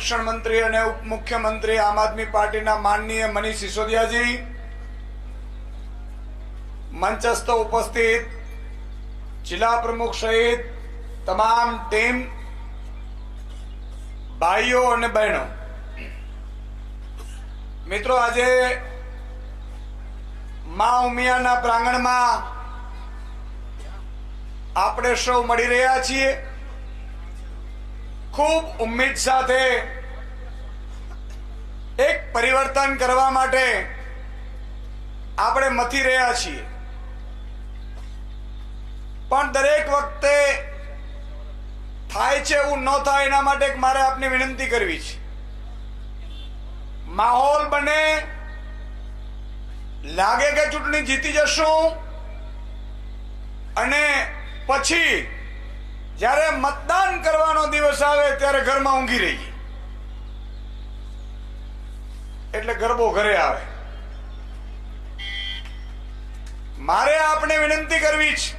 शिक्षण मंत्री और उप मुख्यमंत्री आम आदमी पार्टी माननीय मनीष सिसोदिया जी, मंचस्थ उपस्थित जिला प्रमुख सहित तमाम टीम, भाईओ और बहनों, मित्रों, आज मां उमियाना प्रांगण में आपणे सौ मળી રહ્યા છીએ। खूब उम्मीद साथे एक परिवर्तन करवा माटे आपणे मथी રહ્યા છીએ, पण दरेक वखते थाय छे एवुं न थाय एना माटे मारे आपने विनंती करवी छे। माहौल बने लागे के चूंटणी जीती जशुं अने पछी જ્યારે मतदान करवानो दिवस आवे त्यारे घरमां ઊંઘી रही એટલે ગરબો ઘરે આવે। मारे आपने विनंती करवी छे।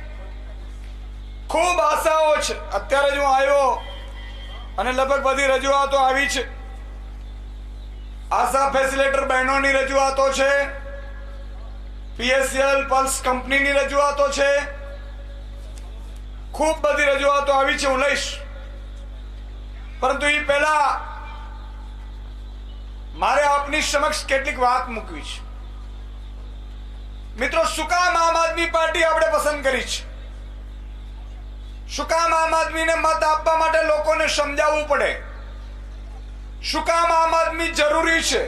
खूब आशाओ छे। अत्यारे जो आव्यो अने लगभग बधी रजूआतो आवी छे। आशा फेसिलेटर बहनोनी रजूआतो छे, पीएसएल पल्स कंपनीनी रजूआतो छे, खूब बधी रजूआतो आवी छे। हूँ लईश, परंतु ई पहेला मारे आपनी समक्ष केटलीक वात मूकवी छे। मित्रों, शुं काम आम आदमी पार्टी आपणे पसंद करी छे? शुं काम आम आदमी ने मत आपवा माटे लोकोने समजावવું પડે? शुं काम आम आदमी जरूरी छे?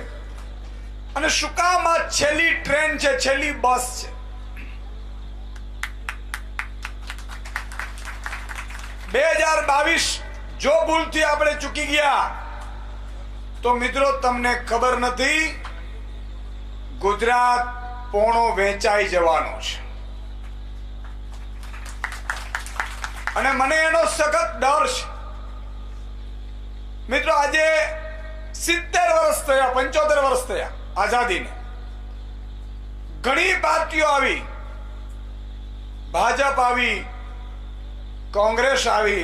अने शुं काम आ छेल्ली ट्रेन छे, छेल्ली बस छे? 2022 जो भूलथी आपणे चूकी गया तो मित्रों तमने खबर नथी, गुजरात पोणो वेचाई जवानो छे। अने मने एनो सखत डर छे। मित्रों, आज 70 वर्ष थया, 75 वर्ष थया आजादी ने। घणी पार्टीओ आवी, भाजप आवी, कांग्रेस आवी,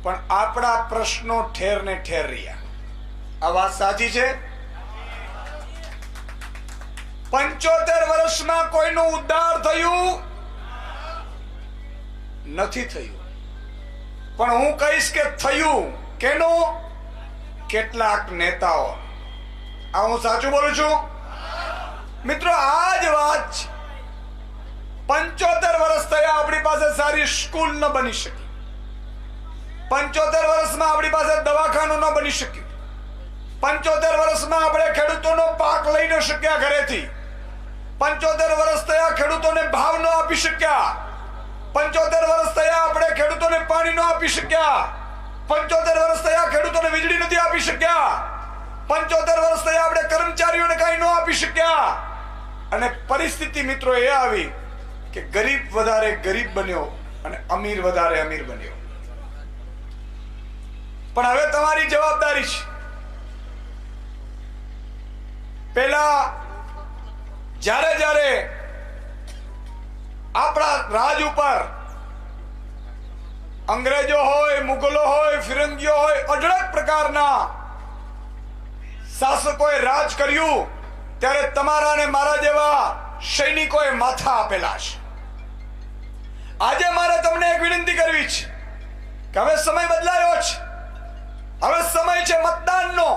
पण आपड़ा प्रश्नों ठेर ने ठेर रह्या। आ वात साची छे? 75 वर्ष में कोईनो उद्धार थयुं નથી થયું, પણ હું કહીશ કે થયું કેનો? કેટલાક નેતાઓ। આ હું સાચું બોલું છું? મિત્રો, આ જ વાત છે। 75 વર્ષ થયા, આપણી પાસે સારી સ્કૂલ ન બની શકી। 75 વર્ષમાં આપણી પાસે દવાખાનું ન બની શક્યું। 75 વર્ષમાં આપણે ખેડૂતોનો પાક લઈ ન શક્યા ઘરેથી। 75 વર્ષ થયા, ખેડૂતોને ભાવ ન આપી શક્યા। 75 વર્ષ થયા, આપણે ખેડૂતોને પાણી ન આપી શક્યા। 75 વર્ષ થયા, ખેડૂતોને વીજળી નથી આપી શક્યા। 75 વર્ષ થયા, આપણે કર્મચારીઓને કાંઈ ન આપી શક્યા। અને પરિસ્થિતિ મિત્રો એ આવી કે ગરીબ વધારે ગરીબ બન્યો અને અમીર વધારે અમીર બન્યો। પણ હવે તમારી જવાબદારી છે। પહેલા જ્યારે જ્યારે આપણા રાજ ઉપર અંગ્રેજો હોય, મુગલો હોય, ફિરંગીઓ હોય, અઢળક પ્રકારના શાસકોએ રાજ કર્યું ત્યારે તમારા ને મારા જેવા સૈનિકોએ માથા આપેલા છે। આજે મારે તમને એક વિનંતી કરવી છે કે હવે સમય બદલાયો છે। હવે સમય છે મતદાનનો,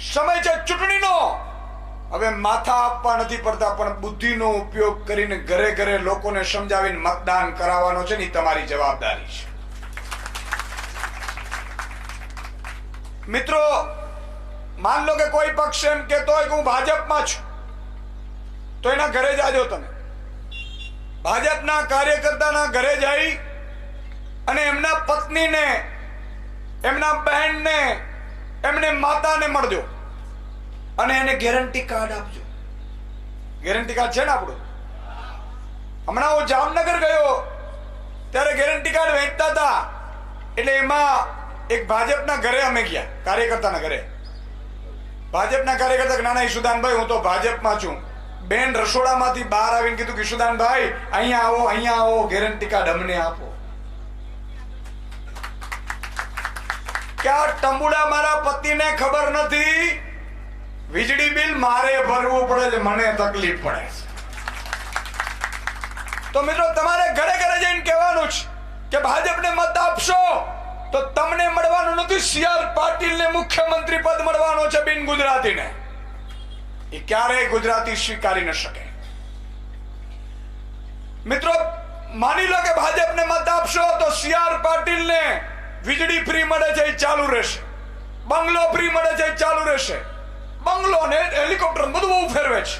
સમય છે ચૂંટણીનો। હવે માથા આપવા નથી પડતા, પણ બુદ્ધિનો ઉપયોગ કરીને ઘરે ઘરે લોકોને સમજાવીને મતદાન કરાવવાનો છે ને તમારી જવાબદારી છે। મિત્રો, માન લો કે કોઈ પક્ષ એમ કહેતો હોય કે હું ભાજપમાં છું, તો એના ઘરે જાજો। તમે ભાજપના કાર્યકર્તાના ઘરે જઈ અને એમના પત્નીને, એમના બહેનને, એમને માતાને મળજો અને એને ગેરંટી કાર્ડ આપજો। ગેરંટી કાર્ડ છે ને આપણું? હમણાં હું જામનગર ગયો ત્યારે ગેરંટી કાર્ડ વેચતા હતા, એટલે એમાં એક ભાજપના ઘરે અમે ગયા, કાર્યકર્તાના ઘરે। ભાજપના કાર્યકર્તા કે ના ના ઈશુદાનભાઈ, હું તો ભાજપમાં છું। બેન રસોડામાંથી બહાર આવીને કીધું કે ઈશુદાનભાઈ અહીંયા આવો, ગેરંટી કાર્ડ અમને આપો। કે આ ટંબુડા મારા પતિને ખબર નથી, વીજળી બિલ મારે ભરવું પડે છે, મને તકલીફ પડે છે. તો મિત્રો તમારે ઘરે ઘરે જઈને કહેવાનું છે કે ભાજપને મત આપશો તો તમને મળવાનું નથી, સી.આર. પાટીલને મુખ્યમંત્રી પદ મળવાનો છે, બિન ગુજરાતીને. એ ક્યારેય ગુજરાતી સ્વીકારી ન શકે. મિત્રો માની લો કે ભાજપને મત આપશો તો સી.આર. પાટીલને વીજળી ફ્રી મળે છે એ ચાલુ રહેશે, બંગલો ફ્રી મળે છે એ ચાલુ રહેશે, બંગલો ને હેલિકોપ્ટર બધું બહુ ફેરવે છે.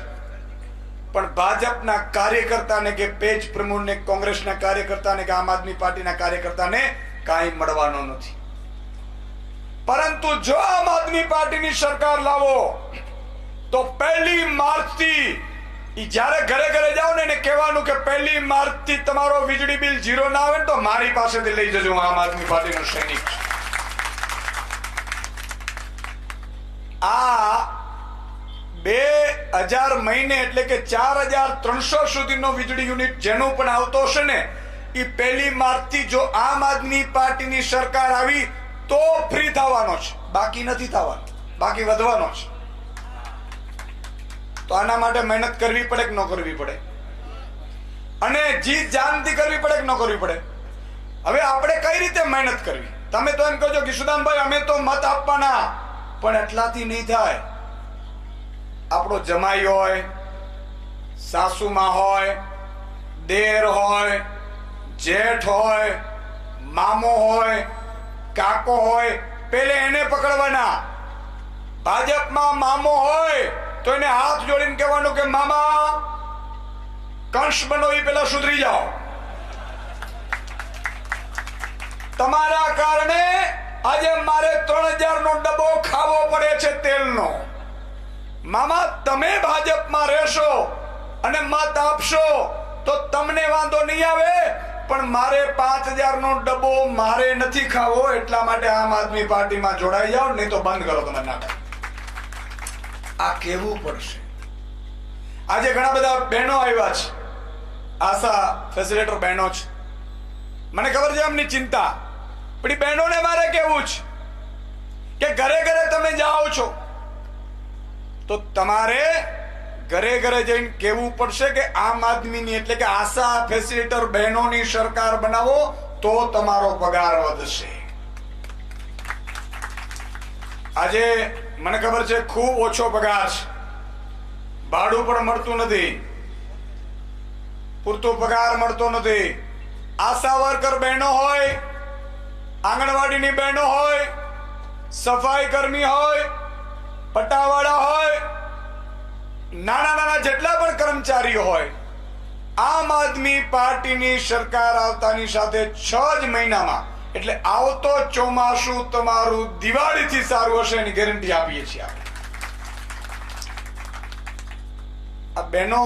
પણ ભાજપના કાર્યકર્તાને કે પેજ પ્રમુખને, કોંગ્રેસના કાર્યકર્તાને કે આમ આદમી પાર્ટીના કાર્યકર્તાને કાંઈ મળવાનો નથી. પરંતુ જો આમ આદમી પાર્ટીની સરકાર લાવો તો 1 માર્ચથી જ્યારે ઘરે ઘરે જાઓ ને એને કહેવાનું કે 1 માર્ચથી તમારો વીજળી બિલ 0 ના આવે તો મારી પાસેથી લઈ જજો, આમ આદમી પાર્ટીનો સૈનિક છું. આ 2000 મહિને એટલે કે 4300 સુધીનો વીજળી યુનિટ જેનું પણ આવતો હશે ને, એ 1 માર્ચથી જો આમ આદમી પાર્ટીની સરકાર આવી તો ફ્રી થવાનો છે, બાકી નથી થવાનો, બાકી વધવાનો છે. તો આના માટે મહેનત કરવી પડે કે ન કરવી પડે, અને જીત જાનથી કરવી પડે કે ન કરવી પડે. હવે આપણે કઈ રીતે મહેનત કરવી? તમે તો એમ કહો છો કિશુદાનભાઈ અમે તો મત આપવાના, પણ એટલાથી નહીં થાય. આપણો જમાઈ હોય, સાસુમાં હોય, દેર હોય, જેઠ હોય, મામો હોય, કાકો હોય, પેલે એને પકડવાના. ભાજપમાં મામો હોય તો એને હાથ જોડીને કહેવાનું કે મામા કંસ બનો, એ પેલા સુધરી જાઓ. તમારા કારણે આજે મારે 3000 નો ડબ્બો ખાવો પડે છે તેલનો. મામા તમે ભાજપમાં રહેશો અને મત આપશો તો તમને વાંધો નહીં આવે, પણ મારે 5000 નો ડબ્બો મારે નથી ખાવો, એટલા માટે આમ આદમી પાર્ટીમાં જોડાઈ જાઓ, નહીં તો બંધ કરો તમે નાટક. આ કેવું પડશે. આજે ઘણા બધા બહેનો આવ્યા છે, આશા ફેસિલિટેટર બહેનો છે, મને ખબર છે એમની ચિંતા, પણ એ બહેનોને મારે કેવું છે કે ઘરે ઘરે તમે જાઓ છો તો તમારે ઘરે ઘરે જઈને કહેવું પડશે કે આમ આદમીની એટલે કે આશા ફેસિલિટેટર બહેનોની સરકાર બનાવો તો તમારો પગાર વધશે. આજે મને ખબર છે ખૂબ ઓછો પગાર છે, ભાડું પણ મળતું નથી, પૂરતો પગાર મળતો નથી. આશા વર્કર બહેનો હોય, આંગણવાડીની બહેનો હોય, સફાઈ કર્મી હોય, પટાવાળા હોય, નાના નાના જેટલા પણ કર્મચારીઓ હોય, આમ આદમી પાર્ટીની સરકાર આવતાની સાથે 6 જ મહિનામાં એટલે આવતો ચોમાસું તમારું દિવાળીથી સારું હશે એની ગેરંટી આપીએ છીએ. આ બહેનો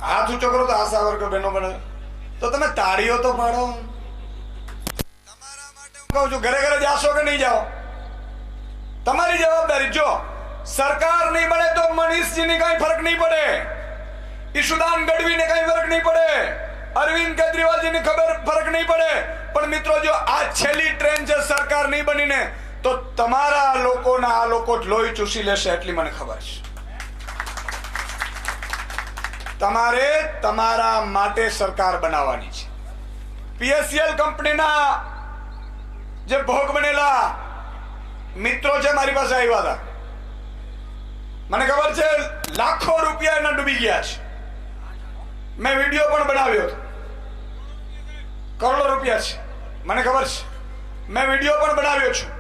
હાથ ઊંચો કરો તો આશા વર્કર બહેનો બને તો તમે તાળીઓ તો પાડો. તમારા માટે હું કહું છું, ઘરે ઘરે જાશો કે નહીં જાઓ તમારી જવાબદારી. જો સરકાર નહીં બને તો મનીષજીને કઈ ફરક નહીં પડે, ઈશુદાન ગઢવીને કઈ ફરક નહીં પડે, અરવિંદ કેજરીવાલજીને ફરક નહીં પડે, પણ મિત્રો જો આ છેલ્લી ટ્રેન છે સરકાર નહીં બનીને તો તમારા લોકોના આ લોકો લોહી ચૂસી લેશે, એટલી મને ખબર છે. તમારે તમારા માટે સરકાર બનાવવાની છે. પીએસસીએલ કંપનીના જે ભોગ બનેલા મિત્રો છે મારી પાસે આવ્યા હતા, મને ખબર છે લાખો રૂપિયા એના ડૂબી ગયા છે. મેં વિડીયો પણ બનાવ્યો હતો, કરોડો રૂપિયા છે, મને ખબર છે, મેં વિડીયો પણ બનાવ્યો છું.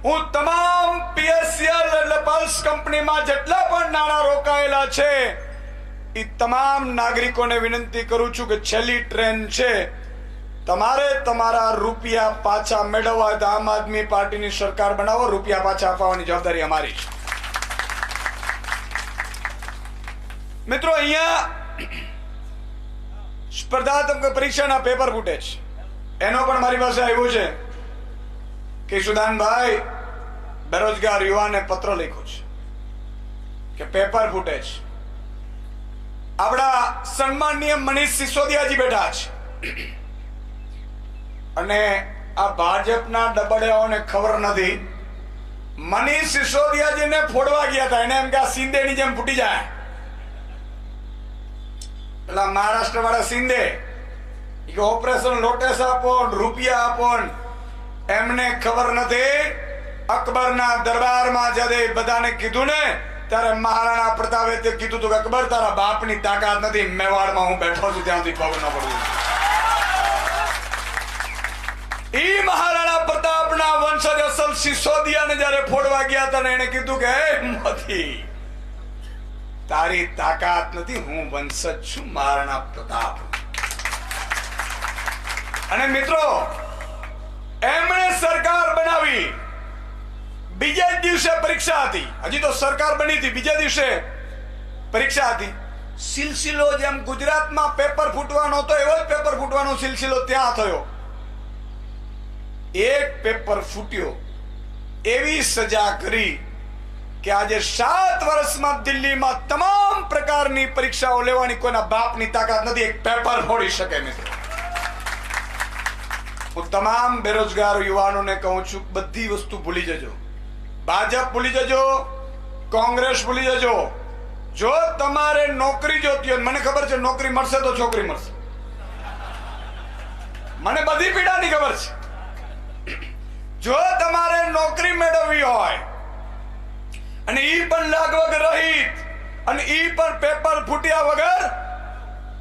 હું તમામ પીએસસીએલ એટલે પલ્સ કંપનીમાં જેટલા પણ નાણાં રોકાયેલા છે એ તમામ નાગરિકોને વિનંતી કરું છું કે છેલ્લી ટ્રેન છે, તમારે તમારા રૂપિયા પાછા મેળવવા હોય તો આમ આદમી પાર્ટીની સરકાર બનાવો, રૂપિયા પાછા આપવાની જવાબદારી અમારી છે. મિત્રો અહીંયા સ્પર્ધાત્મક પરીક્ષાના પેપર ફૂટે છે, એનો પણ મારી પાસે આવ્યું છે કે સુદાનભાઈ બેરોજગાર યુવાને પત્ર લખ્યો છે કે પેપર ફૂટે છે. આપણા સન્માનીય મનીષ સિસોદિયાજી બેઠા છે અને આ ભાજપના ડબડિયાઓને ખબર નથી, મનીષ સિસોદિયાજીને ફોડવા ગયા હતા, એને એમ કે આ શિંદેની જેમ ફૂટી જાય. પેલા મહારાષ્ટ્ર વાળા શિંદે કે ઓપરેશન લોટસ આપો, રૂપિયા આપો, એમને ખબર નથી. અકબરના દરબારમાં જયારે બધાને કીધું ને ત્યારે મહારાણા પ્રતાપે તે કીધું હતું કે અકબર તારા બાપની તાકાત નથી, મેવાડમાં હું બેઠો છું ત્યાંથી પગ ન પડવું. ઈ મહારાણા પ્રતાપના વંશજ અસલ સિસોદિયાને જયારે ફોડવા ગયા હતા ને એને કીધું કે મોદી તારી તાકાત નથી, હું વંશજ છું મહારાણા પ્રતાપ. અને મિત્રો એમણે સરકાર બનાવી, બીજા દિવસે પરીક્ષા હતી. હજી તો સરકાર બની હતી, બીજા દિવસે પરીક્ષા હતી. સિલસિલો જેમ ગુજરાતમાં પેપર ફૂટવાનો હતો એવો જ પેપર ફૂટવાનો સિલસિલો ત્યાં થયો. એક પેપર ફૂટ્યો, એવી સજા કરી કે આજે 7 વર્ષમાં દિલ્હીમાં તમામ પ્રકારની પરીક્ષાઓ લેવાની કોઈના બાપની તાકાત નથી, એક પેપર ફોડી શકે. મિત્રો હું તમામ બેરોજગાર યુવાનોને કહું છું, બધી વસ્તુ ભૂલી જજો. ભાજપ ભૂલી જજો, કોંગ્રેસ ભૂલી જજો. જો તમારે નોકરી જોતી હોય, મને ખબર છે નોકરી મળશે તો છોકરી મળશે, મને બધી પીડાની ખબર છે. જો તમારે નોકરી મેળવવી હોય અને ઈ પણ લાગવગ રહિત અને ઈ પણ પેપર ફૂટ્યા વગર,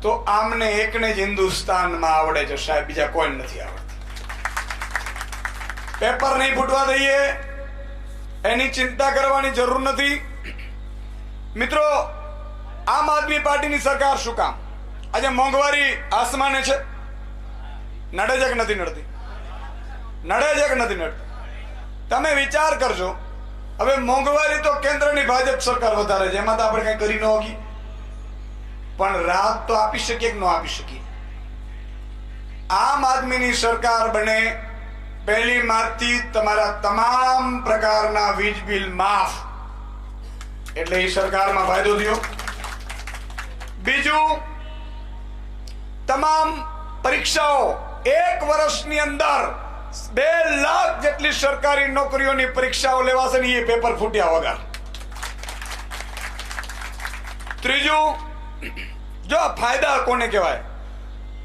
તો આમને એકને જ હિન્દુસ્તાનમાં આવડે છે સાહેબ, બીજા કોઈ નથી આવડતું. પેપર નહીં ફૂટવા દઈએ, એની ચિંતા કરવાની જરૂર નથી. મિત્રો આમ આદમી પાર્ટીની સરકાર શું કામ? આજે મોંઘવારી આસમાને છે, નડે છે કે નથી નડતી? નડે છે કે નથી નડતી? તમે વિચાર કરજો. હવે મોંઘવારી તો કેન્દ્રની ભાજપ સરકાર વધારે છે, એમાં તો આપણે કઈ કરી ન હોગી, પણ રાહત તો આપી શકીએ કે ન આપી શકીએ? આમ આદમીની સરકાર બને, 1 માર્ચથી તમારા તમામ પ્રકારના વીજ બિલ માફ, એટલે એ સરકારમાં ફાયદો થયો. બીજું, તમામ પરીક્ષાઓ 1 વર્ષની અંદર 2 લાખ જેટલી સરકારી નોકરીઓની પરીક્ષાઓ લેવાશે ને એ પેપર ફૂટ્યા વગર. ત્રીજું, જો ફાયદા કોને કહેવાય?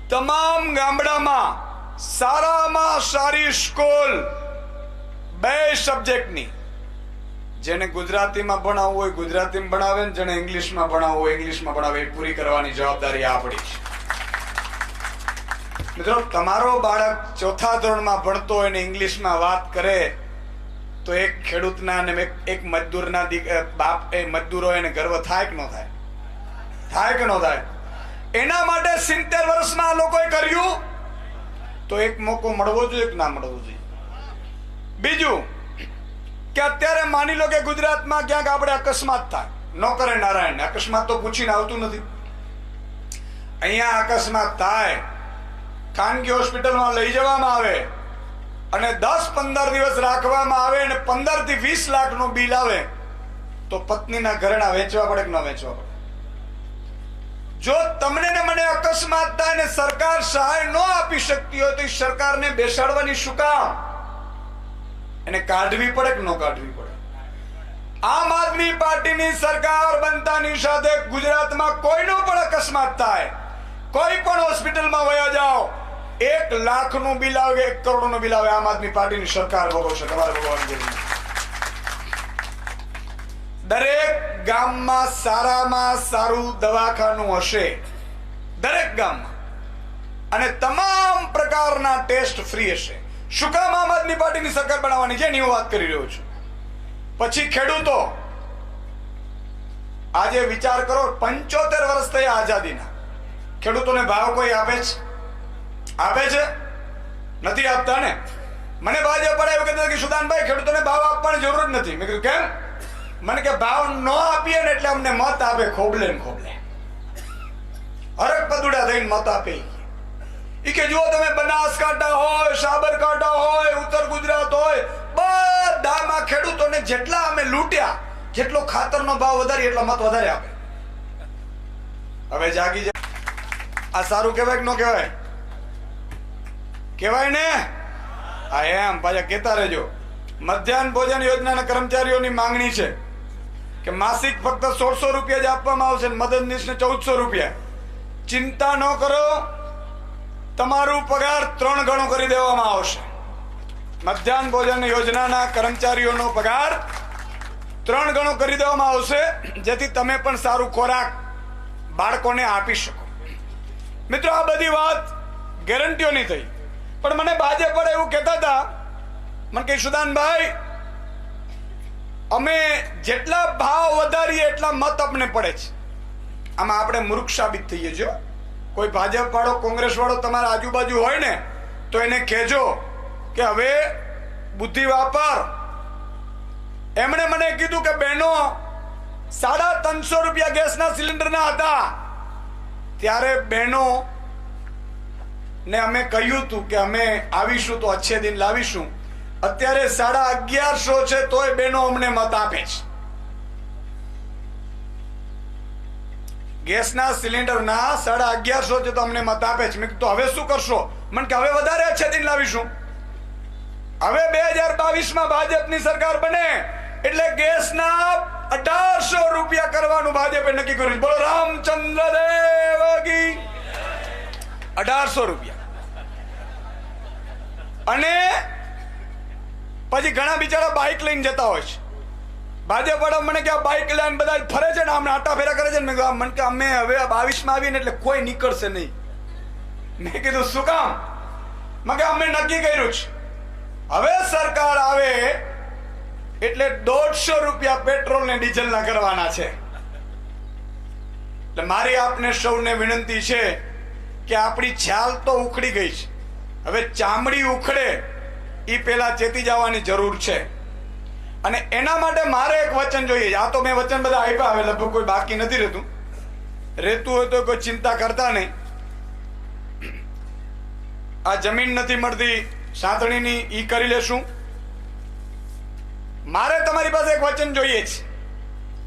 તમામ ગામડામાં સારામાં સારી સ્કૂલ 2 સબ્જેક્ટની, જેને ગુજરાતીમાં ભણાવવું હોય ગુજરાતીમાં ભણાવે, જેને ઇંગ્લિશમાં ભણાવવું હોય ઇંગ્લિશમાં ભણાવે, એ પૂરી કરવાની જવાબદારી આપણી છે. મિત્રો તમારો બાળક 4થા ધોરણમાં ભણતો હોય ને ઇંગ્લિશમાં વાત કરે તો એક ખેડૂતના અને એક મજદૂરના બાપ એ મજદૂર હોય એને ગર્વ થાય કે ન થાય? થાય કે ન થાય? એના માટે 70 વર્ષમાં આ લોકોએ કર્યું તો એક મોકો મળવો જોઈએ કે ના મળવો જોઈએ? બીજું કે અત્યારે માની લો કે ગુજરાતમાં ક્યાંક આપણે અકસ્માત થાય, ન કરે નારાયણ, અકસ્માત તો પૂછીને આવતું નથી. અહીંયા અકસ્માત થાય, ખાનગી હોસ્પિટલમાં લઈ જવામાં આવે અને 10-15 દિવસ રાખવામાં આવે અને 15 થી 20 લાખનું બિલ આવે, તો પત્નીના ઘરેણા વેચવા પડે કે ન વેચવા પડે? જો તમને ને મને અકસ્માત થાય ને સરકાર સહાય ન આપી શકતી હોય તો સરકારને બેસાડવાની શું કામ? એને કાઢવી પડે કે ન કાઢવી પડે? આમ આદમી પાર્ટીની સરકાર બનતાની સાથે ગુજરાતમાં કોઈનો પણ અકસ્માત થાય, કોઈ પણ હોસ્પિટલમાં વયા જાઓ, 1 લાખનું બિલ આવે, 1 કરોડનું બિલ આવે, આમ આદમી પાર્ટીની સરકાર ભોગવશે, તમારે ભોગવવાની જરૂર નથી. દરેક ગામમાં સારામાં સારું દવાખાનું હશે, દરેક ગામમાં, અને તમામ પ્રકારના ટેસ્ટ ફ્રી હશે. શું કામ આમ આદમી પાર્ટીની સરકાર બનાવવાની છે એની હું વાત કરી રહ્યો છું. પછી ખેડૂતો, આજે વિચાર કરો, 75 વર્ષ થયા આઝાદીના, ખેડૂતોને ભાવ કોઈ આપે છે? આપે છે? નથી આપતા ને. મને ભાજપ વાળા એવું કહેતા કે સુદાનભાઈ ખેડૂતોને ભાવ આપવાની જરૂર જ નથી. મેં કીધું કેમ? મને કે ભાવ ન આપીએ ને એટલે અમને મત આપે, ખોબલે ને ખોબલે હરક પદુડા થઈને મત આપે. ઈ કે જુઓ તમે બનાસકાંઠા હોય, સાબરકાંઠા હોય, ઉત્તર ગુજરાત હોય, બધામાં ખેડૂતોને જેટલા અમે લૂંટ્યા, જેટલો ખાતરનો ભાવ વધારે એટલા મત વધારે આપે. હવે જાગી જાય. આ સારું કહેવાય કે ન કહેવાય? કહેવાય ને? હા એમ પાછા કહેતા રહેજો. મધ્યાહન ભોજન યોજનાના કર્મચારીઓની માંગણી છે કે માસિક ફક્ત 1600 રૂપિયા જ આપવામાં આવશે, મદદનીશને 1400 રૂપિયા. ચિંતા ન કરો, તમારું પગાર 3 ગણો કરી દેવામાં આવશે. મધ્યાહન ભોજન યોજનાના કર્મચારીઓનો પગાર 3 ગણો કરી દેવામાં આવશે, જેથી તમે પણ સારું ખોરાક બાળકોને આપી શકો. મિત્રો, આ બધી વાત ગેરંટીઓની થઈ, પણ મને ભાજપ પર એવું કહેતા હતા, મને કે સુદાનભાઈ, અમે જેટલા ભાવ વધારીએ એટલા મત અમને પડે છે. આમાં આપણે મૂર્ખ સાબિત થઈએ છીએ. કોઈ ભાજપ વાળો, કોંગ્રેસ વાળો તમારા આજુબાજુ હોય ને તો એને કહેજો કે હવે બુદ્ધિ વાપર. એમણે મને કીધું કે બહેનો, 350 રૂપિયા ગેસના સિલિન્ડરના હતા, ત્યારે બહેનો ને અમે કહ્યું હતું કે અમે આવીશું તો અચ્છે દિન લાવીશું. અત્યારે 1150 છે, તોય બહેનો અમને મત આપે છે. ગેસના સિલિન્ડરના 1150 છે તો અમને મત આપે છે. મેં કીધું હવે શું કરશો? મને કે હવે વધારે અચ્છે દિન લાવીશું. હવે 2022માં ભાજપની સરકાર બને એટલે ગેસના 1800 રૂપિયા કરવાનું ભાજપે નક્કી કર્યું. બોલો રામચંદ્ર દેવ કી. 1800 રૂપિયા. અને પછી ઘણા બિચારા બાઇક લઈને જતા હોય છે. ભાજપ વાળા મને કે આ બાઇક લઈને બધા ફરે છે ને, અમને આટા ફેરા કરે છે ને. મને કે અમે હવે 22માં આવીને એટલે કોઈ નીકળશે નહીં. મેં કીધું શું કામ? મેં કે અમે નક્કી કર્યું છે, હવે સરકાર આવે એટલે 150 રૂપિયા પેટ્રોલ ને ડીઝલ ના કરવાના છે. એટલે મારી આપને સૌને વિનંતી છે કે આપણી છાલ તો ઉખડી ગઈ છે, હવે ચામડી ઉખડે એ પેલા ચેતી જવાની જરૂર છે. અને એના માટે મારે એક વચન જોઈએ. આ તો મેં વચન બધા આપ્યા, હવે લગભગ કોઈ બાકી નથી રહેતું હોય તો કોઈ ચિંતા કરતા નહીં. આ જમીન નથી મળતી સાંતણીની, ઈ કરી લેશું. મારે તમારી પાસે એક વચન જોઈએ છે,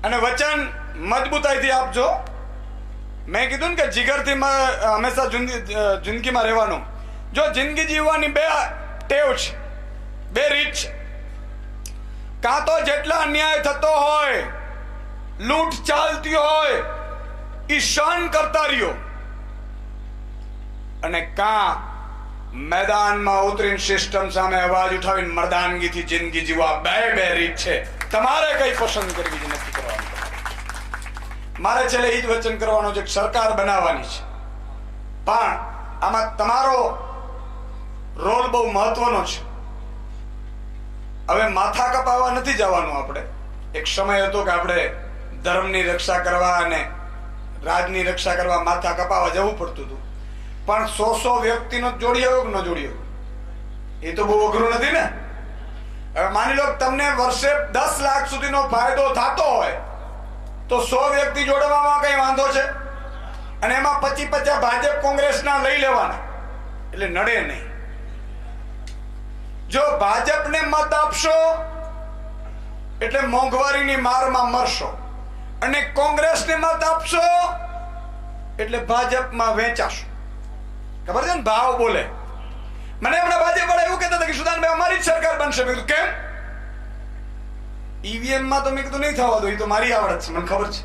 અને વચન મજબૂતાઈથી આપજો. મેં કીધું ને કે જીગરથી હંમેશા જિંદગીમાં રહેવાનું. જો જિંદગી જીવવાની 2 ટેવ છે, 2 રીત છે. કાં તો જેટલા અન્યાય થતો હોય, લૂંટ ચાલતી હોય, ઈ સહન કરતા રહ્યો, અને કાં મેદાનમાં ઉતરીને સિસ્ટમ સામે અવાજ ઉઠાવીને મર્દાનગીથી જિંદગી જીવવા. 2 રીત છે. તમારે કઈ પસંદ કરવી છે નક્કી કરવાનું. મારે છેલ્લે એ જ વચન કરવાનું છે કે સરકાર બનાવવાની છે, પણ આમાં તમારો રોલ બહુ મહત્વનો છે. હવે માથા કપાવવા નથી જવાનું. આપણે એક સમય હતો કે આપણે ધર્મની રક્ષા કરવા અને રાજની રક્ષા કરવા માથા કપાવવા જવું પડતું હતું, પણ 100 વ્યક્તિનો જોડી આવ્યો કે ન જોડી આવ્યો એ તો બહુ અઘરું નથી ને. હવે માની લો તમને વર્ષે 10 લાખ સુધીનો ફાયદો થતો હોય તો 100 વ્યક્તિ જોડવામાં કઈ વાંધો છે? અને એમાં 25 ભાજપ કોંગ્રેસના લઈ લેવાના, એટલે નડે નહીં. જો ભાજપને મત આપશો એટલે મોંઘવારીની મારમાં મરશો, અને કોંગ્રેસને મત આપશો એટલે ભાજપમાં વેચાશો. ખબર છે ને? ભાવ બોલે. મને હમણાં ભાજપ વાળા એવું કહેતા હતા કે સુદાનભાઈ અમારી જ સરકાર બનશે. મેં કીધું કેમ? ઈવીએમ માં તો મેં કીધું નહીં થવા દો, એ તો મારી આવડત છે, મને ખબર છે.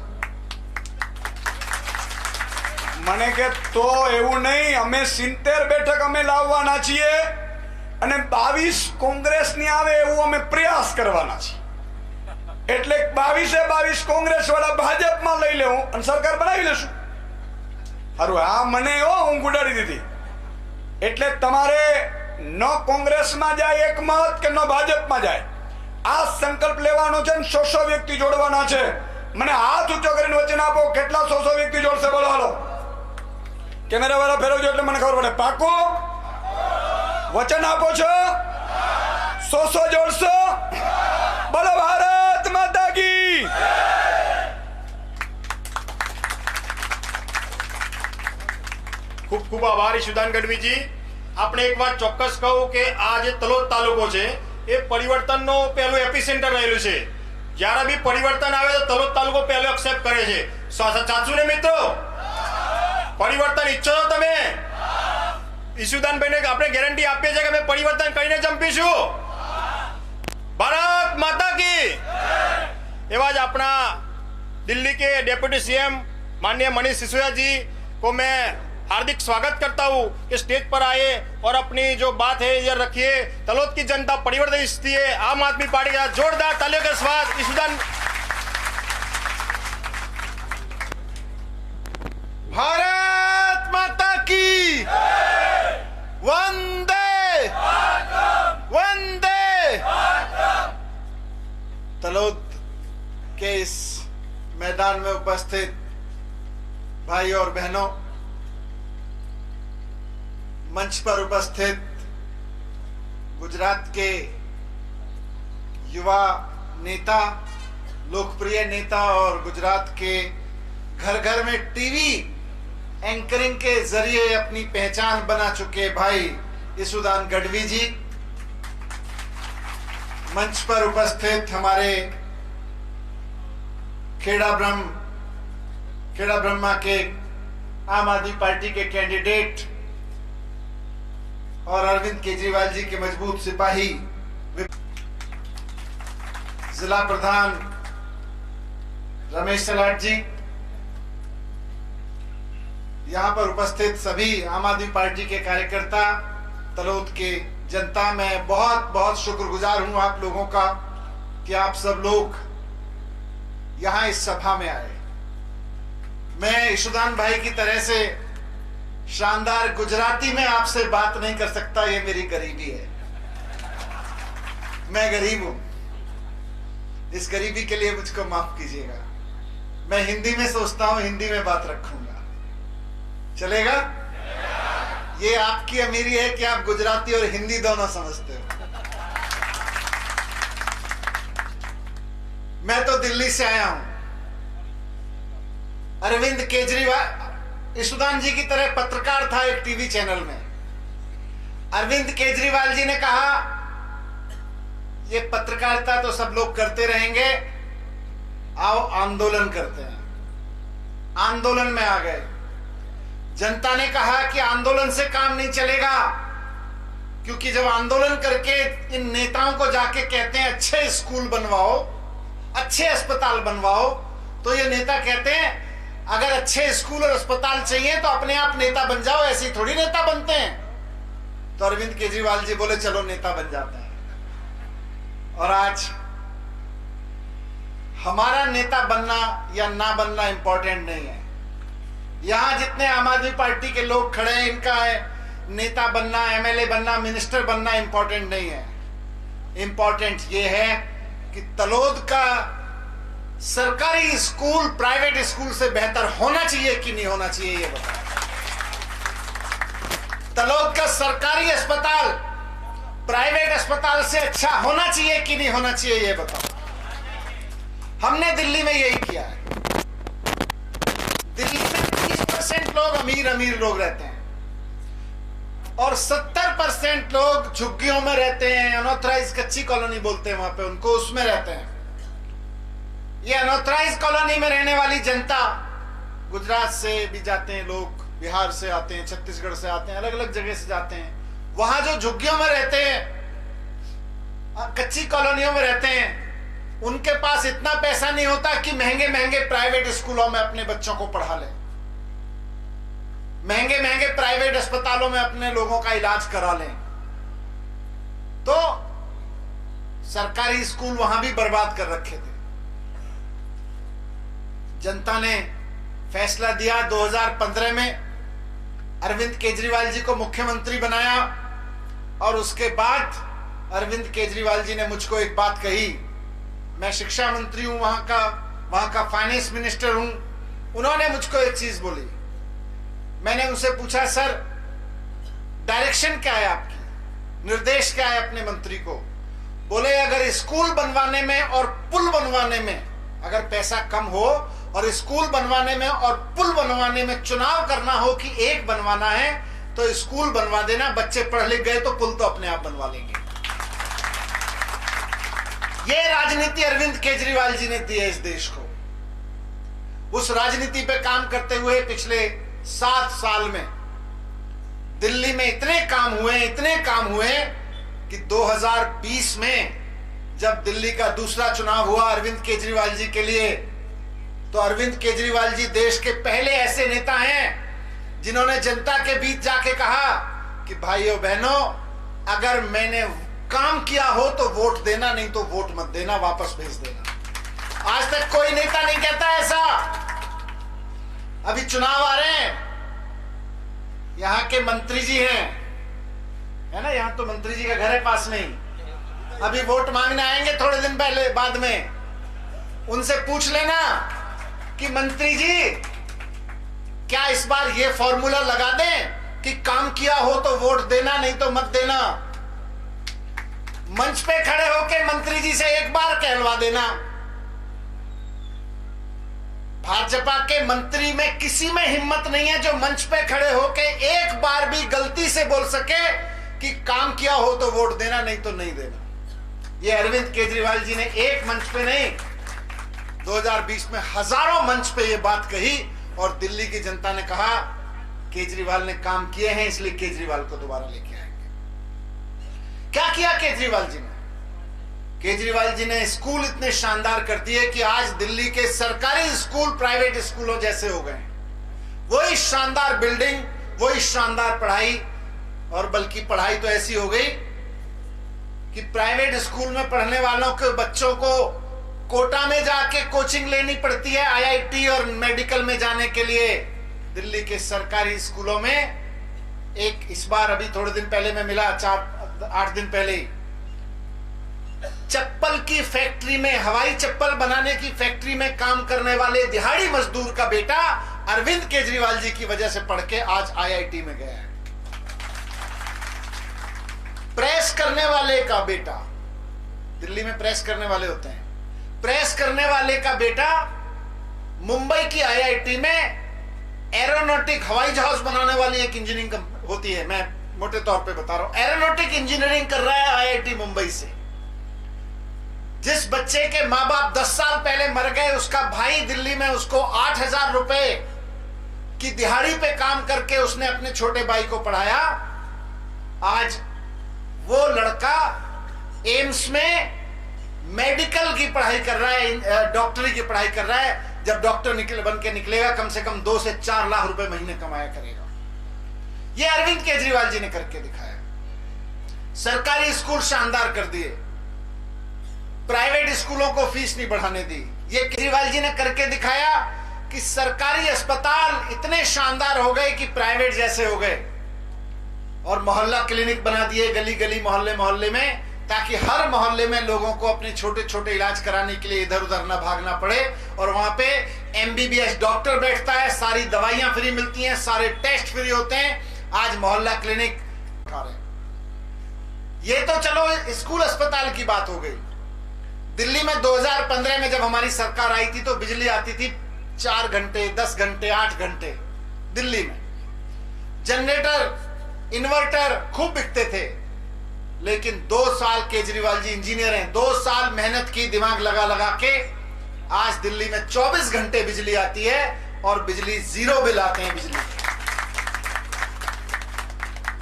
મને કે તો એવું નહીં, અમે 70 બેઠક અમે લાવવાના છીએ અને 22 કોંગ્રેસની આવે એવું અમે પ્રયાસ કરવાના છીએ. એટલે 22 કોંગ્રેસ વાળા ભાજપમાં લઈ લેવું અને સરકાર બનાવી લેશું. સારું, આ મને ઊંઘ ઉડાડી દીધી. એટલે તમારે ન કોંગ્રેસમાં જાય એક મત કે ન ભાજપમાં જાય, આ સંકલ્પ લેવાનો છે ને 100 વ્યક્તિ જોડવાના છે. મને હાથ ઊંચો કરીને વચન આપો, કેટલા 100 વ્યક્તિ જોડશે? બોલો હાલો. કેમેરા વાળા ફેરવજો એટલે મને ખબર પડે. પાકો વચન આપો છો? 100 જોડશો? બોલો ભારત માતા કી. ખૂબ ખૂબ આભાર ઈશુદાન ગઢવીજી. આપણે એક વાત ચોક્કસ કહું કે આ જે તલોદ તાલુકો છે એ પરિવર્તનનો પહેલું એપિસેન્ટર રહેલું છે. જ્યારે બી પરિવર્તન આવે તો તલોદ તાલુકો પહેલો એક્સેપ્ટ કરે છે. સાચું ને મિત્રો? પરિવર્તન ઈચ્છો છો તમે? ઈશુદાનભાઈને આપણે ગેરંટી આપીએ છીએ કે અમે પરિવર્તન કરીને ચંપીશું. ભારત માતા की एवं अपना दिल्ली के डेप्यूटी सीएम माननीय मनीष सिसोदिया जी को मैं हार्दिक स्वागत करता हूं कि स्टेज पर आए और अपनी जो बात है ये रखिए. तलोद की जनता परिवर्तन इच्छती है. आम आदमी पार्टी का जोरदार तालियों के साथ ईशुदान. भारत माता की वंदे वंदे. तलोद के इस मैदान में उपस्थित भाई और बहनों, मंच पर उपस्थित गुजरात के युवा नेता, लोकप्रिय नेता और गुजरात के घर घर में टीवी एंकरिंग के जरिए अपनी पहचान बना चुके भाई ईशुदान गढ़वी जी, मंच पर उपस्थित हमारे खेड़ा ब्रह्मा के आम आदमी पार्टी के कैंडिडेट और अरविंद केजरीवाल जी के मजबूत सिपाही, जिला प्रधान रमेश सलाट जी, यहाँ पर उपस्थित सभी आम आदमी पार्टी के कार्यकर्ता, तलोद के जनता, मैं बहुत बहुत शुक्रगुजार हूं आप लोगों का कि आप सब लोग यहाँ इस सभा में आए. मैं ईशुदान भाई की तरह से शानदार गुजराती में आपसे बात नहीं कर सकता, ये मेरी गरीबी है. मैं गरीब हूं, इस गरीबी के लिए मुझको माफ कीजिएगा. मैं हिंदी में सोचता हूं, हिंदी में बात रखूंगा. चलेगा? ये आपकी अमीरी है कि आप गुजराती और हिंदी दोनों समझते हो. मैं तो दिल्ली से आया हूं. अरविंद केजरीवाल ईशुदान जी की तरह पत्रकार था एक टीवी चैनल में. अरविंद केजरीवाल जी ने कहा ये पत्रकारिता तो सब लोग करते रहेंगे, आओ आंदोलन करते हैं. आंदोलन में आ गए. जनता ने कहा कि आंदोलन से काम नहीं चलेगा, क्योंकि जब आंदोलन करके इन नेताओं को जाके कहते हैं अच्छे स्कूल बनवाओ, अच्छे अस्पताल बनवाओ, तो ये नेता कहते हैं अगर अच्छे स्कूल और अस्पताल चाहिए तो अपने आप नेता बन जाओ, ऐसे ही थोड़ी नेता बनते हैं. तो अरविंद केजरीवाल जी बोले चलो नेता बन जाते हैं. और आज हमारा नेता बनना या ना बनना इंपॉर्टेंट नहीं है. यहां जितने आम आदमी पार्टी के लोग खड़े हैं, इनका है नेता बनना, एमएलए बनना, मिनिस्टर बनना इंपॉर्टेंट नहीं है. इंपॉर्टेंट ये है कि तलोद का सरकारी स्कूल प्राइवेट स्कूल से बेहतर होना चाहिए कि नहीं होना चाहिए, ये बताओ. तलोद का सरकारी अस्पताल प्राइवेट अस्पताल से अच्छा होना चाहिए कि नहीं होना चाहिए, ये बताओ. हमने दिल्ली में यही किया है. दिल्ली में 30% लोग अमीर लोग रहते हैं और 70% लोग झुग्गियों में रहते हैं. अनऑथराइज कच्ची कॉलोनी बोलते हैं वहां पे उनको, उसमें रहते हैं. ये अनऑथराइज कॉलोनी में रहने वाली जनता, गुजरात से भी जाते हैं लोग, बिहार से आते हैं, छत्तीसगढ़ से आते हैं, अलग अलग जगह से जाते हैं. वहां जो झुग्गियों में रहते हैं, कच्ची कॉलोनियों में रहते हैं, उनके पास इतना पैसा नहीं होता कि महंगे महंगे प्राइवेट स्कूलों में अपने बच्चों को पढ़ा लें, महंगे महंगे प्राइवेट अस्पतालों में अपने लोगों का इलाज करा लें. तो सरकारी स्कूल वहां भी बर्बाद कर रखे थे. जनता ने फैसला दिया 2015 में, अरविंद केजरीवाल जी को मुख्यमंत्री बनाया. और उसके बाद अरविंद केजरीवाल जी ने मुझको एक बात कही. मैं शिक्षा मंत्री हूं, वहां का फाइनेंस मिनिस्टर हूं. उन्होंने मुझको एक चीज बोली. मैंने उनसे पूछा सर डायरेक्शन क्या है आपकी, निर्देश क्या है अपने मंत्री को. बोले अगर स्कूल बनवाने में और पुल बनवाने में अगर पैसा कम हो और स्कूल बनवाने में और पुल बनवाने में चुनाव करना हो कि एक बनवाना है तो स्कूल बनवा देना, बच्चे पढ़ लिख गए तो पुल तो अपने आप बनवा लेंगे. ये राजनीति अरविंद केजरीवाल जी ने दी है इस देश को. उस राजनीति पे काम करते हुए पिछले 7 साल में दिल्ली में इतने काम हुए कि 2020 में जब दिल्ली का दूसरा चुनाव हुआ अरविंद केजरीवाल जी के लिए, तो अरविंद केजरीवाल जी देश के पहले ऐसे नेता हैं जिन्होंने जनता के बीच जाके कहा कि भाइयों बहनों, अगर मैंने काम किया हो तो वोट देना, नहीं तो वोट मत देना, वापस भेज देना। आज तक कोई नेता नहीं कहता ऐसा। अभी चुनाव आ रहे हैं, यहां के मंत्री जी हैं, है ना, यहां तो मंत्री जी का घर है पास में ही, अभी वोट मांगने आएंगे थोड़े दिन पहले बाद में, उनसे पूछ लेना कि मंत्री जी क्या इस बार ये फॉर्मूला लगा दें कि काम किया हो तो वोट देना, नहीं तो मत देना। मंच पे खड़े होके मंत्री जी से एक बार कहलवा देना। भाजपा के मंत्री में किसी में हिम्मत नहीं है जो मंच पे खड़े होके एक बार भी गलती से बोल सके कि काम किया हो तो वोट देना, नहीं तो नहीं देना। ये अरविंद केजरीवाल जी ने एक मंच पे नहीं, 2020 में हजारों मंच पे ये बात कही और दिल्ली की जनता ने कहा केजरीवाल ने काम किए हैं, इसलिए केजरीवाल को दोबारा लेके आएंगे। क्या किया केजरीवाल जी ने? केजरीवाल जी ने स्कूल इतने शानदार कर दिए कि आज दिल्ली के सरकारी स्कूल प्राइवेट स्कूलों जैसे हो गए। वही शानदार बिल्डिंग, वही शानदार पढ़ाई, और बल्कि पढ़ाई तो ऐसी हो गई कि प्राइवेट स्कूल में पढ़ने वालों के बच्चों को कोटा में जाके कोचिंग लेनी पड़ती है आईआईटी और मेडिकल में जाने के लिए। दिल्ली के सरकारी स्कूलों में एक इस बार अभी थोड़े दिन पहले मैं मिला, 8 दिन पहले ही, चप्पल की फैक्ट्री में, हवाई चप्पल बनाने की फैक्ट्री में काम करने वाले दिहाड़ी मजदूर का बेटा अरविंद केजरीवाल जी की वजह से पढ़ के आज आईआईटी में गया है। प्रेस करने वाले का बेटा, दिल्ली में प्रेस करने वाले होते हैं, प्रेस करने वाले का बेटा मुंबई की आईआईटी में एरोनॉटिक, हवाई जहाज बनाने वाली एक इंजीनियरिंग होती है, मैं मोटे तौर पे बता रहा हूं, एरोनॉटिक इंजीनियरिंग कर रहा है आईआईटी मुंबई से। जिस बच्चे के माँ बाप 10 साल पहले मर गए, उसका भाई दिल्ली में उसको 8,000 रुपए की दिहाड़ी पे काम करके उसने अपने छोटे भाई को पढ़ाया। आज वो लड़का एम्स में मेडिकल की पढ़ाई कर रहा है, डॉक्टरी की पढ़ाई कर रहा है। जब डॉक्टर बन के निकलेगा कम से कम 2 से 4 लाख रुपए महीने कमाया करेगा। ये अरविंद केजरीवाल जी ने करके दिखाया। सरकारी स्कूल शानदार कर दिए, प्राइवेट स्कूलों को फीस नहीं बढ़ाने दी। ये केजरीवाल जी ने करके दिखाया कि सरकारी अस्पताल इतने शानदार हो गए कि प्राइवेट जैसे हो गए, और मोहल्ला क्लिनिक बना दिए गली गली मोहल्ले मोहल्ले में, ताकि हर मोहल्ले में लोगों को अपने छोटे छोटे इलाज कराने के लिए इधर उधर ना भागना पड़े। और वहां पे एमबीबीएस डॉक्टर बैठता है, सारी दवाइयां फ्री मिलती हैं, सारे टेस्ट फ्री होते हैं। आज मोहल्ला क्लिनिक उठा रहे। ये तो चलो स्कूल अस्पताल की बात हो गई। दिल्ली में 2015 में जब हमारी सरकार आई थी तो बिजली आती थी 4 घंटे, 10 घंटे, 8 घंटे। दिल्ली में जनरेटर, इन्वर्टर खूब बिकते थे। लेकिन 2 साल केजरीवाल जी इंजीनियर हैं, 2 साल मेहनत की, दिमाग लगा लगा के आज दिल्ली में 24 घंटे बिजली आती है और बिजली 0 बिल आते हैं बिजली।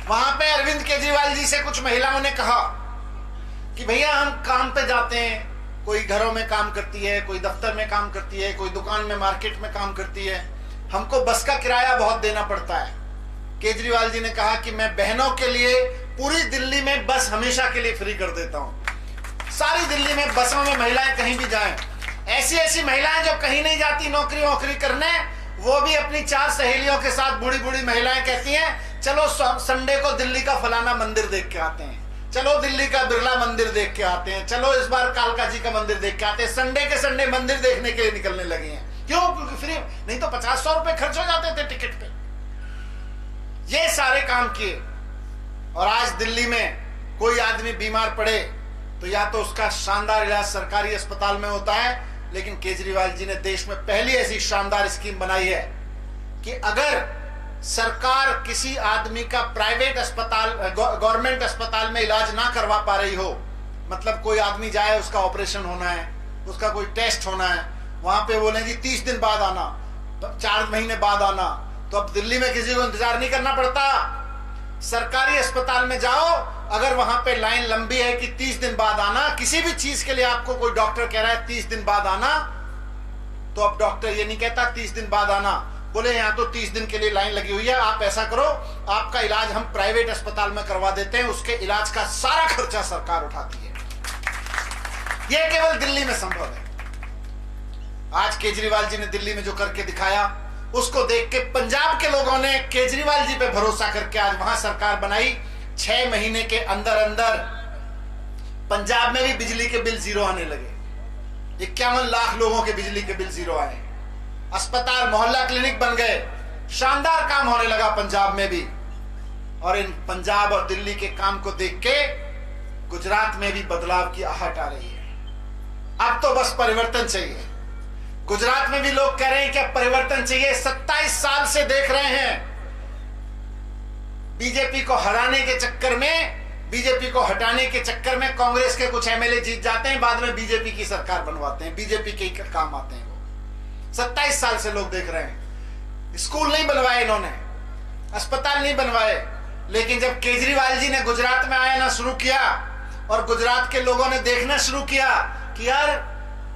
वहां पे अरविंद केजरीवाल जी से कुछ महिलाओं ने कहा कि भैया हम काम पे जाते हैं, कोई घरों में काम करती है, कोई दफ्तर में काम करती है, कोई दुकान में मार्केट में काम करती है, हमको बस का किराया बहुत देना पड़ता है। केजरीवाल जी ने कहा कि मैं बहनों के लिए पूरी दिल्ली में बस हमेशा के लिए फ्री कर देता हूं। सारी दिल्ली में बसों में महिलाएं कहीं भी जाएं, ऐसी ऐसी महिलाएं जो कहीं नहीं जाती नौकरी वोकरी करने, वो भी अपनी 4 सहेलियों के साथ, बूढ़ी बूढ़ी महिलाएं कहती हैं चलो संडे को दिल्ली का फलाना मंदिर देख के आते हैं, चलो दिल्ली का बिरला मंदिर देख के आते हैं, चलो इस बार कालका जी का मंदिर देख के आते हैं। संडे के संडे मंदिर देखने के लिए निकलने लगी हैं। क्यों? क्योंकि फ्री, नहीं तो 50-100 रुपए खर्च हो जाते थे टिकट पे। ये सारे काम किए। और आज दिल्ली में कोई आदमी बीमार पड़े तो या तो उसका शानदार इलाज सरकारी अस्पताल में होता है, लेकिन केजरीवाल जी ने देश में पहली ऐसी शानदार स्कीम बनाई है कि अगर सरकार किसी आदमी का प्राइवेट अस्पताल, गवर्नमेंट अस्पताल में इलाज ना करवा पा रही हो, मतलब कोई आदमी जाए, उसका ऑपरेशन होना है, उसका कोई टेस्ट होना है, वहां पे बोले जी 30 दिन बाद आना, 4 महीने बाद आना, तो अब दिल्ली में किसी को इंतजार नहीं करना पड़ता। सरकारी अस्पताल में जाओ, अगर वहां पे लाइन लंबी है कि 30 दिन बाद आना, किसी भी चीज के लिए आपको कोई डॉक्टर कह रहा है 30 दिन बाद आना, तो अब डॉक्टर ये नहीं कहता 30 दिन बाद आना, बोले यहां तो 30 दिन के लिए लाइन लगी हुई है, आप ऐसा करो आपका इलाज हम प्राइवेट अस्पताल में करवा देते हैं, उसके इलाज का सारा खर्चा सरकार उठाती है। यह केवल दिल्ली में संभव है। आज केजरीवाल जी ने दिल्ली में जो करके दिखाया, उसको देख के पंजाब के लोगों ने केजरीवाल जी पे भरोसा करके आज वहां सरकार बनाई। 6 महीने के अंदर अंदर पंजाब में भी बिजली के बिल जीरो आने लगे। 51 लाख लोगों के बिजली के बिल जीरो आए। अस्पताल मोहल्ला क्लिनिक बन गए। शानदार काम होने लगा पंजाब में भी। और इन पंजाब और दिल्ली के काम को देख के गुजरात में भी बदलाव की आहट आ रही है। अब तो बस परिवर्तन चाहिए। गुजरात में भी लोग कह रहे हैं कि अब परिवर्तन चाहिए। 27 साल से देख रहे हैं बीजेपी को हराने के चक्कर में, बीजेपी को हटाने के चक्कर में कांग्रेस के कुछ एमएलए जीत जाते हैं, बाद में बीजेपी की सरकार बनवाते हैं, बीजेपी के ही काम आते हैं वो। 27 साल से लोग देख रहे हैं। स्कूल नहीं बनवाए इन्होंने, अस्पताल नहीं बनवाए, लेकिन जब केजरीवाल जी ने गुजरात में आना शुरू किया और गुजरात के लोगों ने देखना शुरू किया कि यार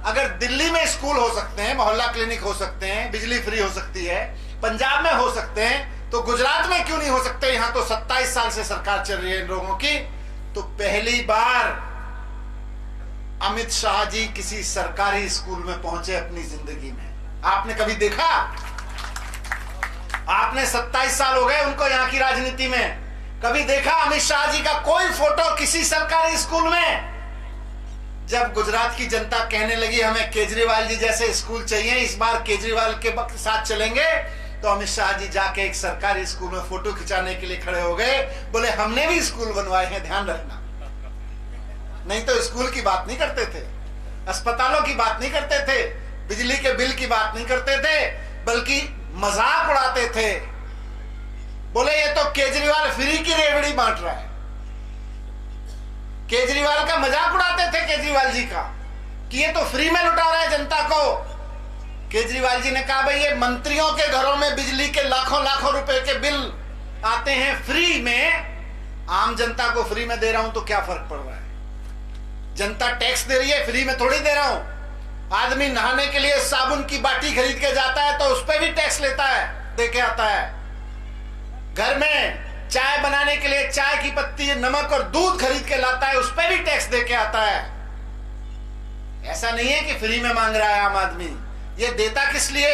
अगर दिल्ली में स्कूल हो सकते हैं, मोहल्ला क्लिनिक हो सकते हैं, बिजली फ्री हो सकती है, पंजाब में हो सकते हैं, तो गुजरात में क्यों नहीं हो सकते? यहां तो 27 साल से सरकार चल रही है इन लोगों की। तो पहली बार अमित शाह जी किसी सरकारी स्कूल में पहुंचे अपनी जिंदगी में। आपने कभी देखा? आपने 27 साल हो गए उनको यहां की राजनीति में, कभी देखा अमित शाह जी का कोई फोटो किसी सरकारी स्कूल में? जब गुजरात की जनता कहने लगी हमें केजरीवाल जी जैसे स्कूल चाहिए, इस बार केजरीवाल के साथ चलेंगे, तो अमित शाह जी जाके एक सरकारी स्कूल में फोटो खिंचाने के लिए खड़े हो गए। बोले हमने भी स्कूल बनवाए हैं, ध्यान रखना। नहीं तो स्कूल की बात नहीं करते थे, अस्पतालों की बात नहीं करते थे, बिजली के बिल की बात नहीं करते थे, बल्कि मजाक उड़ाते थे। बोले ये तो केजरीवाल फ्री की रेवड़ी बांट रहा है। केजरीवाल का मजाक उड़ाते थे केजरीवाल जी का कि ये तो फ्री में लुटा रहा है जनता को। केजरीवाल जी ने कहा भाई ये मंत्रियों के घरों में बिजली के लाखों लाखों रुपए के बिल आते हैं फ्री में, आम जनता को फ्री में दे रहा हूं तो क्या फर्क पड़ रहा है? जनता टैक्स दे रही है, फ्री में थोड़ी दे रहा हूं। आदमी नहाने के लिए साबुन की बाटी खरीद के जाता है तो उस पर भी टैक्स लेता है, दे के आता है। घर में चाय बनाने के लिए चाय की पत्ती, नमक और दूध खरीद के लाता है, उस पर भी टैक्स दे के आता है। ऐसा नहीं है कि फ्री में मांग रहा है आम आदमी। ये देता किस लिए?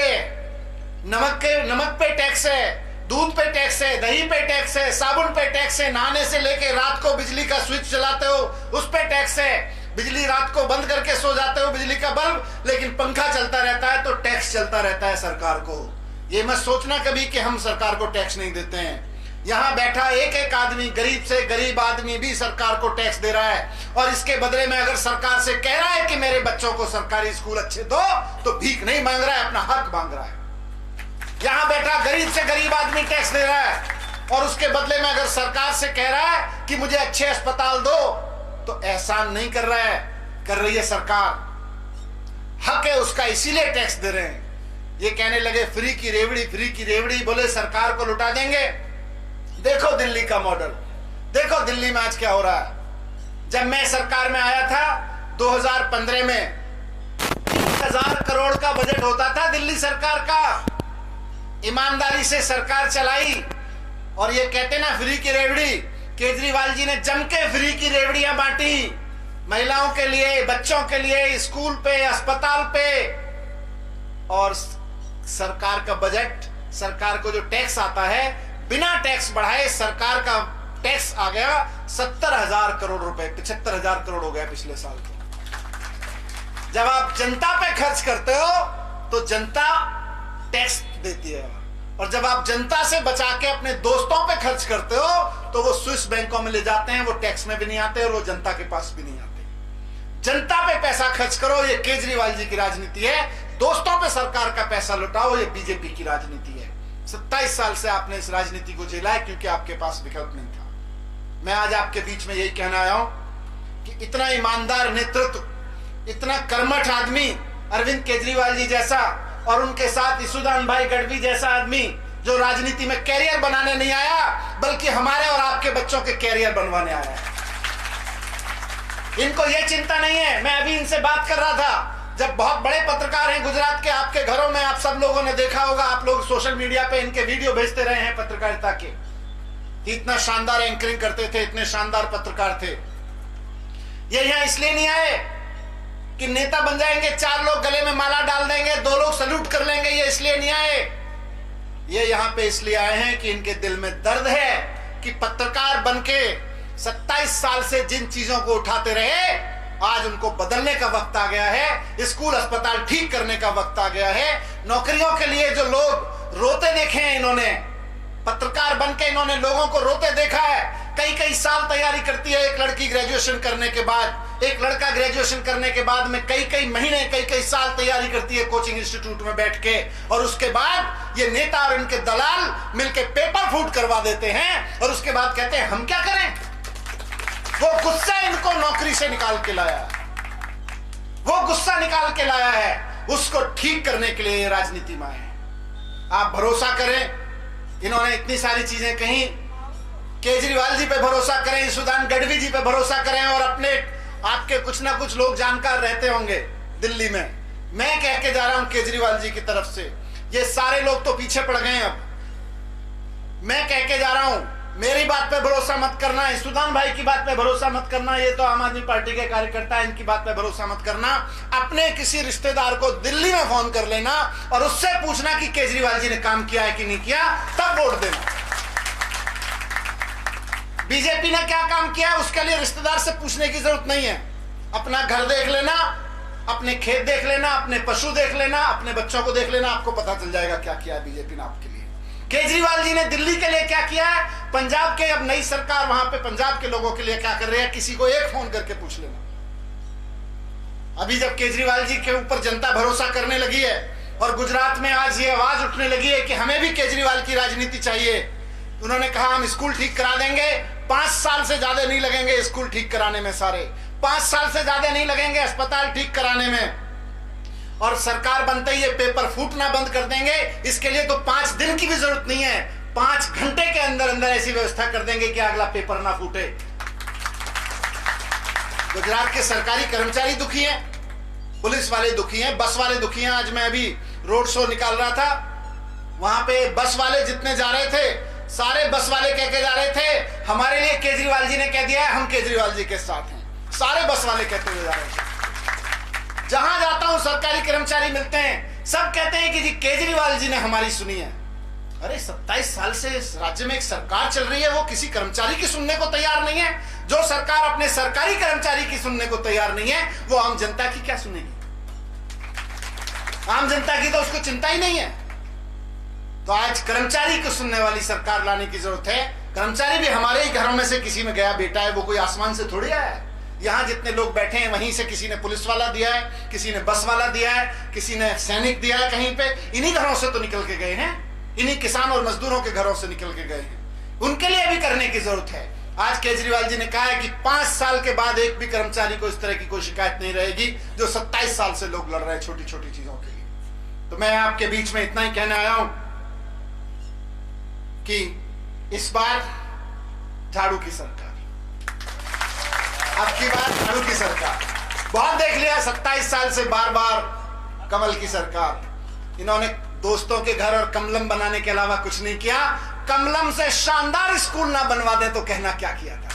नमक पे टैक्स है, दूध पे टैक्स है, दही पे टैक्स है, साबुन पे टैक्स है, नहाने से लेके रात को बिजली का स्विच चलाते हो उस पे टैक्स है, बिजली रात को बंद करके सो जाते हो बिजली का बल्ब, लेकिन पंखा चलता रहता है तो टैक्स चलता रहता है सरकार को। ये मत सोचना कभी कि हम सरकार को टैक्स नहीं देते हैं। यहां बैठा एक एक आदमी, गरीब से गरीब आदमी भी सरकार को टैक्स दे रहा है, और इसके बदले में अगर सरकार से कह रहा है कि मेरे बच्चों को सरकारी स्कूल अच्छे दो, तो भीख नहीं मांग रहा है, अपना हक मांग रहा है। यहां बैठा गरीब से गरीब आदमी टैक्स दे रहा है, और उसके बदले में अगर सरकार से कह रहा है कि मुझे अच्छे अस्पताल दो, तो एहसान नहीं कर रहा है, कर रही है सरकार। हक है उसका, इसीलिए टैक्स दे रहे हैं। ये कहने लगे फ्री की रेवड़ी, फ्री की रेवड़ी, बोले सरकार को लुटा देंगे। देखो दिल्ली का मॉडल, देखो दिल्ली में आज क्या हो रहा है। जब मैं सरकार में आया था 2015 में 30,000 करोड़ का बजट होता था दिल्ली सरकार का। ईमानदारी से सरकार चलाई, और ये कहते ना फ्री की रेवड़ी, केजरीवाल जी ने जम के फ्री की रेवड़ियां बांटी, महिलाओं के लिए, बच्चों के लिए, स्कूल पे, अस्पताल पे। और सरकार का बजट, सरकार को जो टैक्स आता है, बिना टैक्स बढ़ाए सरकार का टैक्स आ गया 70,000 करोड़ रुपए, 75,000 करोड़ हो गया पिछले साल को। जब आप जनता पे खर्च करते हो तो जनता टैक्स देती है, और जब आप जनता से बचा के अपने दोस्तों पे खर्च करते हो तो वो स्विस बैंकों में ले जाते हैं, वो टैक्स में भी नहीं आते और वो जनता के पास भी नहीं आते। जनता पे पैसा खर्च करो, ये केजरीवाल जी की राजनीति है। दोस्तों पे सरकार का पैसा लुटाओ, ये बीजेपी की राजनीति है। 27 साल से आपने इस राजनीति को झेला है क्योंकि आपके पास विकल्प नहीं था। मैं आज आपके बीच में यही कहना आया हूं कि इतना ईमानदार नेतृत्व, इतना कर्मठ आदमी अरविंद केजरीवाल जी जैसा, और उनके साथ यशोदान भाई गढ़वी जैसा आदमी जो राजनीति में कैरियर बनाने नहीं आया बल्कि हमारे और बच्चों के कैरियर बनवाने आया है। इनको यह चिंता नहीं है। मैं अभी इनसे बात कर रहा था, जब बहुत बड़े पत्रकार हैं गुजरात के, आपके घरों में आप सब लोगों ने देखा होगा, आप लोग सोशल मीडिया पे इनके वीडियो भेजते रहे हैं पत्रकारिता के, कि इतना शानदार एंकरिंग करते थे, इतने शानदार पत्रकार थे। ये यहाँ इसलिए नहीं आए कि नेता बन जाएंगे, 4 लोग गले में माला डाल देंगे, 2 लोग सल्यूट कर लेंगे, ये इसलिए नहीं आए। ये यहाँ पे इसलिए आए हैं कि इनके दिल में दर्द है कि पत्रकार बनके 27 साल से जिन चीजों को उठाते रहे, आज उनको बदलने का वक्त आ गया है। स्कूल अस्पताल ठीक करने का वक्त आ गया है। नौकरियों के लिए जो लोग रोते देखे हैं, इन्होंने पत्रकार बनके इन्होंने लोगों को रोते देखा है। कई साल तैयारी करती है एक लड़की ग्रेजुएशन करने के बाद, एक लड़का ग्रेजुएशन करने के बाद में कई महीने कई साल तैयारी करती है कोचिंग इंस्टीट्यूट में बैठ के, और उसके बाद ये नेता और इनके दलाल मिलके पेपर फूट करवा देते हैं, और उसके बाद कहते हैं हम क्या करें। वो गुस्सा इनको नौकरी से निकाल के लाया, वो गुस्सा निकाल के लाया है, उसको ठीक करने के लिए ये राजनीति में आए। आप भरोसा करें, इन्होंने इतनी सारी चीजें कही, केजरीवाल जी पे भरोसा करें, यशोदान गढ़वी जी पे भरोसा करें, और अपने आपके कुछ ना कुछ लोग जानकार रहते होंगे दिल्ली में। मैं कह के जा रहा हूं केजरीवाल जी की तरफ से, ये सारे लोग तो पीछे पड़ गए। अब मैं कह के जा रहा हूं, मेरी बात पे भरोसा मत करना, यशोदान भाई की बात पे भरोसा मत करना, ये तो आम आदमी पार्टी के कार्यकर्ता है, इनकी बात पे भरोसा मत करना। अपने किसी रिश्तेदार को दिल्ली में फोन कर लेना और उससे पूछना कि केजरीवाल जी ने काम किया है कि नहीं किया, तब वोट देना। बीजेपी ने क्या काम किया उसके लिए रिश्तेदार से पूछने की जरूरत नहीं है। अपना घर देख लेना, अपने खेत देख लेना, अपने पशु देख लेना, अपने बच्चों को देख लेना, आपको पता चल जाएगा क्या किया है बीजेपी ने आपके लिए। केजरीवाल जी ने दिल्ली के लिए क्या किया है, पंजाब के अब नई सरकार वहां पे पंजाब के लोगों के लिए क्या कर रही है, किसी को एक फोन करके पूछ लेना। अभी जब केजरीवाल जी के ऊपर जनता भरोसा करने लगी है और गुजरात में आज ये आवाज उठने लगी है कि हमें भी केजरीवाल की राजनीति चाहिए, उन्होंने कहा हम स्कूल ठीक करा देंगे, 5 साल से ज्यादा नहीं लगेंगे स्कूल ठीक कराने में, सारे 5 साल से ज्यादा नहीं लगेंगे अस्पताल ठीक कराने में, और सरकार बनते ही ये पेपर फूटना बंद कर देंगे। इसके लिए तो 5 दिन की भी जरूरत नहीं है, 5 घंटे के अंदर अंदर ऐसी व्यवस्था कर देंगे कि अगला पेपर ना फूटे। गुजरात के सरकारी कर्मचारी दुखी हैं, पुलिस वाले दुखी हैं, बस वाले दुखी हैं। आज मैं अभी रोड शो निकाल रहा था, वहां पे बस वाले जितने जा रहे थे, सारे बस वाले कह के जा रहे थे हमारे लिए केजरीवाल जी ने कह दिया है हम केजरीवाल जी के साथ हैं। सारे बस वाले कहते हुए जा रहे थे। जहां जाता हूं सरकारी कर्मचारी मिलते हैं, सब कहते हैं कि जी केजरीवाल जी ने हमारी सुनी है। अरे 27 साल से इस राज्य में एक सरकार चल रही है, वो किसी कर्मचारी की सुनने को तैयार नहीं है। जो सरकार अपने सरकारी कर्मचारी की सुनने को तैयार नहीं है, वो आम जनता की क्या सुनेगी। आम जनता की तो उसको चिंता ही नहीं है। तो आज कर्मचारी को सुनने वाली सरकार लाने की जरूरत है। कर्मचारी भी हमारे ही घरों में से किसी में गया बेटा है, वो कोई आसमान से थोड़ी आया है। यहाँ जितने लोग बैठे हैं वहीं से किसी ने पुलिस वाला दिया है, किसी ने बस वाला दिया है, किसी ने सैनिक दिया है, कहीं पे इन्हीं घरों से तो निकल के गए हैं, इन्हीं किसान और मजदूरों के घरों से निकल के गए हैं। उनके लिए भी करने की जरूरत है। आज केजरीवाल जी ने कहा है कि 5 साल के बाद एक भी कर्मचारी को इस तरह की कोई शिकायत नहीं रहेगी जो 27 साल से लोग लड़ रहे हैं छोटी छोटी चीजों के लिए। तो मैं आपके बीच में इतना ही कहने आया हूं कि इस बार झाड़ू की सरकार, अब की बार झाड़ू की सरकार। बहुत देख लिया 27 साल से बार बार कमल की सरकार। इन्होंने दोस्तों के घर और कमलम बनाने के अलावा कुछ नहीं किया। कमलम से शानदार स्कूल ना बनवा दे तो कहना क्या किया था।